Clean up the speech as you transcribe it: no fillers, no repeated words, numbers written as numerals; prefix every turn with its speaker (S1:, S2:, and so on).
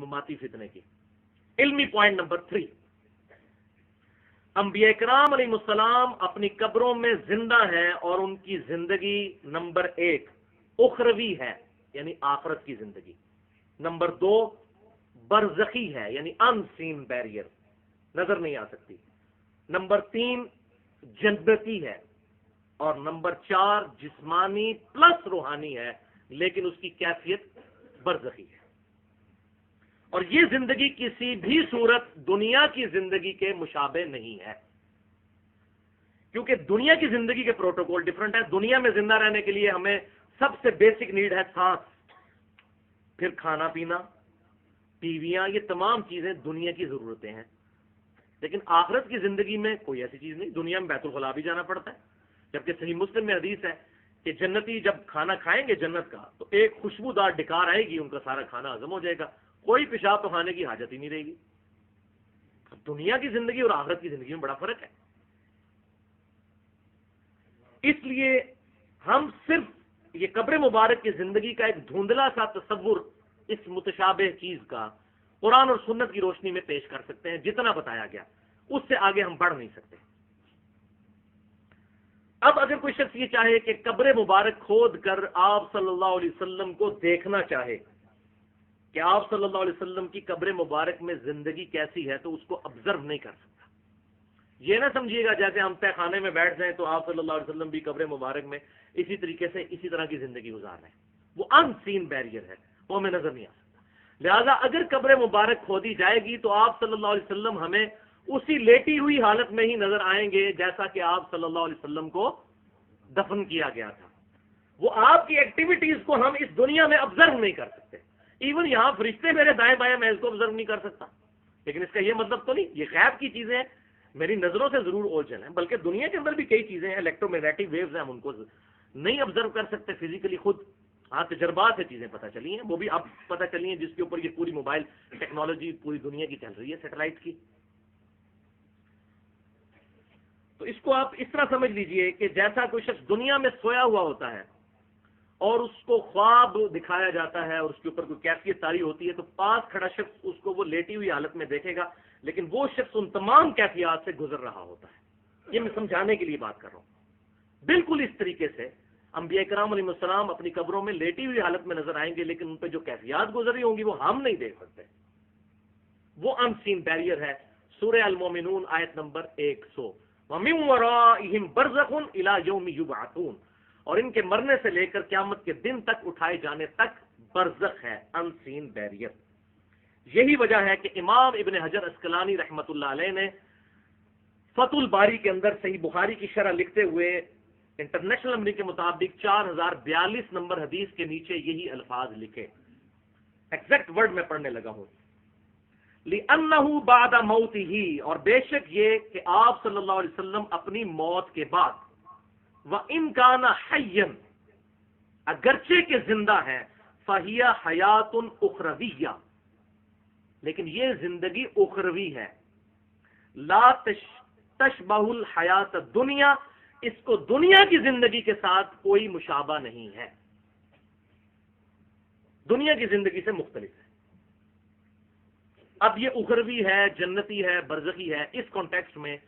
S1: ज़ुल्माती फितने की। इल्मी point number 3, अंबिया किराम अलैहिस्सलाम अपनी कब्रों में जिंदा हैं और उनकी जिंदगी नंबर 1 उखरवी है, यानी आखिरत की जिंदगी। नंबर 2 बरज़खी है, यानी अनसीन बैरियर, नजर नहीं आ सकती। नंबर 3 जन्नती है। और नंबर 4 जिस्मानी प्लस रूहानी है, लेकिन उसकी कैफियत बरज़खी है। और ये जिंदगी किसी भी सूरत दुनिया की जिंदगी के मुशाबे नहीं है, क्योंकि दुनिया की जिंदगी के प्रोटोकॉल डिफरेंट है। दुनिया में जिंदा रहने के लिए हमें सबसे बेसिक नीड है सांस, फिर खाना पीना, बीवियां, ये तमाम चीजें दुनिया की जरूरतें हैं। लेकिन आखिरत की जिंदगी में कोई ऐसी चीज नहीं। दुनिया में बैतुल खुला भी जाना पड़ता है, जबकि सही मुस्लिम में हदीस है कि जन्नती जब खाना खाएंगे जन्नत का, तो एक खुशबूदार डकार आएगी, उनका सारा खाना हजम हो जाएगा, कोई पेशाब तो खाने की हाजत ही नहीं रहेगी। दुनिया की जिंदगी और आखिरत की जिंदगी में बड़ा फर्क है। इसलिए हम सिर्फ ये कब्र मुबारक की जिंदगी का एक धुंधला सा तस्वुर इस मुतशाबह चीज का कुरान और सुन्नत की रोशनी में पेश कर सकते हैं। जितना बताया गया उससे आगे हम बढ़ नहीं सकते। अब अगर कोई शख्स ये चाहे कि कब्र मुबारक खोद कर आप सल्लल्लाहु अलैहि वसल्लम को देखना चाहे कि आप सल्लल्लाहु अलैहि वसल्लम की कब्र मुबारक में जिंदगी कैसी है, तो उसको ऑब्जर्व नहीं कर सकता। ये ना समझिएगा जैसे हम तय खाने में बैठ जाएं तो आप सल्लल्लाहु अलैहि वसल्लम भी कब्र मुबारक में इसी तरीके से इसी तरह की जिंदगी गुजार रहे हैं। वो अनसीन बैरियर है, वो हमें नजर नहीं आ सकता। लिहाजा अगर कब्र मुबारक खोदी जाएगी तो आप सल्लल्लाहु अलैहि वसल्लम हमें उसी लेटी हुई हालत में ही नजर आएंगे जैसा कि आप सल्लल्लाहु अलैहि वसल्लम को दफन किया गया था। वो आपकी एक्टिविटीज को हम इस दुनिया में ऑब्जर्व नहीं कर सकते। इवन यहां फरिश्ते मेरे दाएं बाएं, मैं इसको ऑब्जर्व नहीं कर सकता। लेकिन इसका यह मतलब तो नहीं ये गैब की चीजें हैं, मेरी नजरों से जरूर ओझल है। बल्कि दुनिया के अंदर भी कई चीजें हैं, इलेक्ट्रोमैग्नेटिक वेव्स हैं, हम उनको नहीं ऑब्जर्व कर सकते फिजिकली खुद। हाँ, तजर्बात से चीजें पता चली हैं, वो भी अब पता चली हैं जिसके ऊपर ये पूरी मोबाइल टेक्नोलॉजी पूरी दुनिया की चल रही है, सैटेलाइट की। तो इसको आप इस तरह समझ लीजिए कि जैसा कोई शख्स दुनिया में सोया हुआ होता है और उसको ख्वाब दिखाया जाता है और उसके ऊपर कोई कैफियत तारी होती है, तो पास खड़ा शख्स उसको वो लेटी हुई हालत में देखेगा, लेकिन वो शख्स उन तमाम कैफियत से गुजर रहा होता है। ये मैं समझाने के लिए बात कर रहा हूं। बिल्कुल इस तरीके से अंबिया किराम अलैहिस्सलाम अपनी कब्रों में लेटी हुई हालत में नजर आएंगे, लेकिन उन पर जो कैफियत गुजरी होंगी वो हम नहीं देख सकते। वो अनसीन बैरियर है। सूरह अल मोमिनून आयत नंबर 100, वमिन वराइहिम बरज़खुन इला यौमि युबअसून, और इनके मरने से लेकर क़यामत के दिन तक उठाए जाने तक बरज़ख है, अनसीन बैरियर। यही वजह है कि इमाम इब्न हजर अस्कलानी रहमतुल्लाह अलैह ने फतुल बारी के अंदर सही बुखारी की शरह लिखते हुए इंटरनेशनल नंबर के मुताबिक 4042 नंबर हदीस के नीचे यही अल्फाज लिखे। एग्जैक्ट वर्ड में पढ़ने लगा हूं, लिअन्नहु बादा मौतिही, और बेशक ये कि आप सल्लल्लाहु अलैहि वसल्लम अपनी मौत के बाद, व इन काना हय्यन, अगरचे के जिंदा है, फहिया हयातुन उखरविया, लेकिन ये जिंदगी उखरवी है। ला तशबहुल हयात दुनिया, इसको दुनिया की जिंदगी के साथ कोई मुशाबा नहीं है, दुनिया की जिंदगी से मुख्तलिफ है। अब ये उखरवी है, जन्नती है, बरज़खी है, इस कॉन्टेक्स्ट में